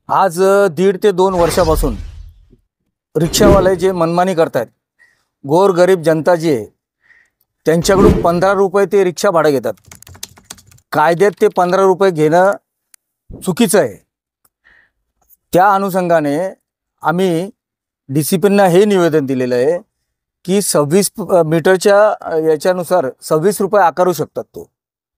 आज 1.5 ते 2 वर्षापासून रिक्षावाले जे मनमानी करतायत, गोरगरीब जनता जी आहे त्यांच्याकडून 15 रुपये ते रिक्षा भाडं घेतात। कायद्यात ते 15 रुपये घेणं चुकीचं आहे। त्या अनुषंगाने आम्ही डीसीपींना हे निवेदन दिलेलं आहे की 26 मीटरच्या याच्यानुसार 26 रुपये आकारू शकतात। तो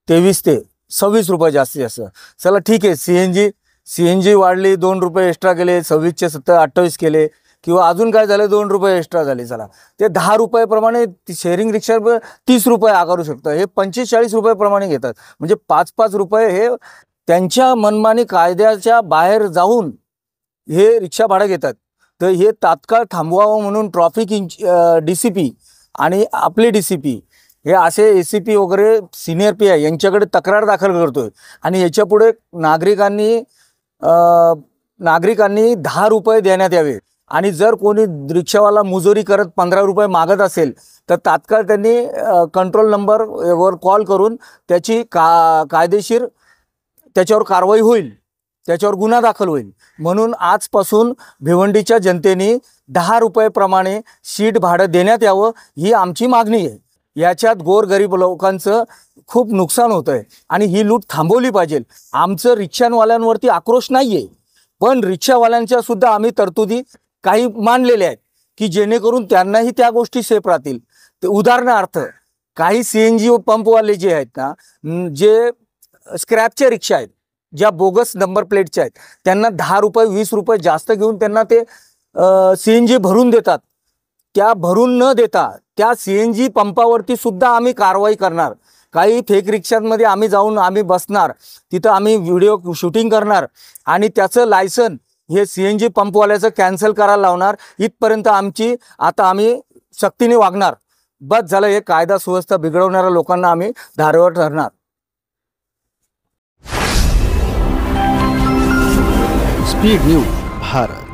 23 ते 26 रुपये जास्तीत जास्त। चला ठीक आहे, सीएनजी वाढली, 2 रुपये एक्स्ट्रा केले, 26 चे 28 केले, किंवा अजून काय झालं 2 रुपये एक्स्ट्रा झाले, चला ते 10 रुपये प्रमाणे शेअरिंग रिक्षा 30 रुपये आकारू शकतात। हे 25-40 रुपये प्रमाणे घेतात। म्हणजे 5-5 रुपये हे त्यांच्या मनमानी कायद्याच्या बाहेर जाऊन हे रिक्षा भाडं घेतात। तर हे तात्काळ थांबवावं म्हणून ट्रॅफिक डीसीपी आणि आपले डीसीपी हे असे एसीपी वगैरे सिनियर पीआय यांच्याकडे तक्रार दाखल करतोय। आणि याच्यापुढे नागरिकांनी 10 रुपये देण्यात यावे। आणि जर कोणी रिक्षावाला मुजोरी करत 15 रुपये मागत असेल तर तात्काळ त्यांनी कंट्रोल नंबरवर कॉल करून त्याची कायदेशीर त्याच्यावर कारवाई होईल, त्याच्यावर गुन्हा दाखल होईल। म्हणून आजपासून भिवंडीच्या जनतेने 10 रुपये प्रमाणे सीट भाडं देण्यात यावं ही आमची मागणी आहे। याच्यात गोरगरीब लोकांचं खूप नुकसान होतं आहे आणि ही लूट थांबवली पाहिजे। आमचं रिक्षावाल्यांवरती आक्रोश नाही आहे, पण रिक्षावाल्यांच्या सुद्धा आम्ही तरतुदी काही मानलेल्या आहेत की जेणेकरून त्यांनाही त्या गोष्टी सेफ राहतील। ते उदाहरणार्थ काही सीएनजी पंपवाले जे आहेत ना, जे स्क्रॅपचे रिक्षा आहेत, ज्या बोगस नंबर प्लेटच्या आहेत, त्यांना 10 रुपये 20 रुपये जास्त घेऊन त्यांना ते सीएनजी भरून देतात। त्या भरून न देता त्या सीएनजी पंपावरती सुद्धा आम्ही कारवाई करणार। काही फेक रिक्षांमध्ये आम्ही जाऊन आम्ही बसणार, तिथं आम्ही व्हिडिओ शूटिंग करणार आणि त्याचं लायसन हे सीएनजी पंपवाल्याचं कॅन्सल करायला लावणार। इथपर्यंत आम्ही सक्तीने वागणार। बस झालं, हे कायदा सुव्यवस्था बिघडवणाऱ्या लोकांना आम्ही धारेवर धरणार। Speed news Bharat.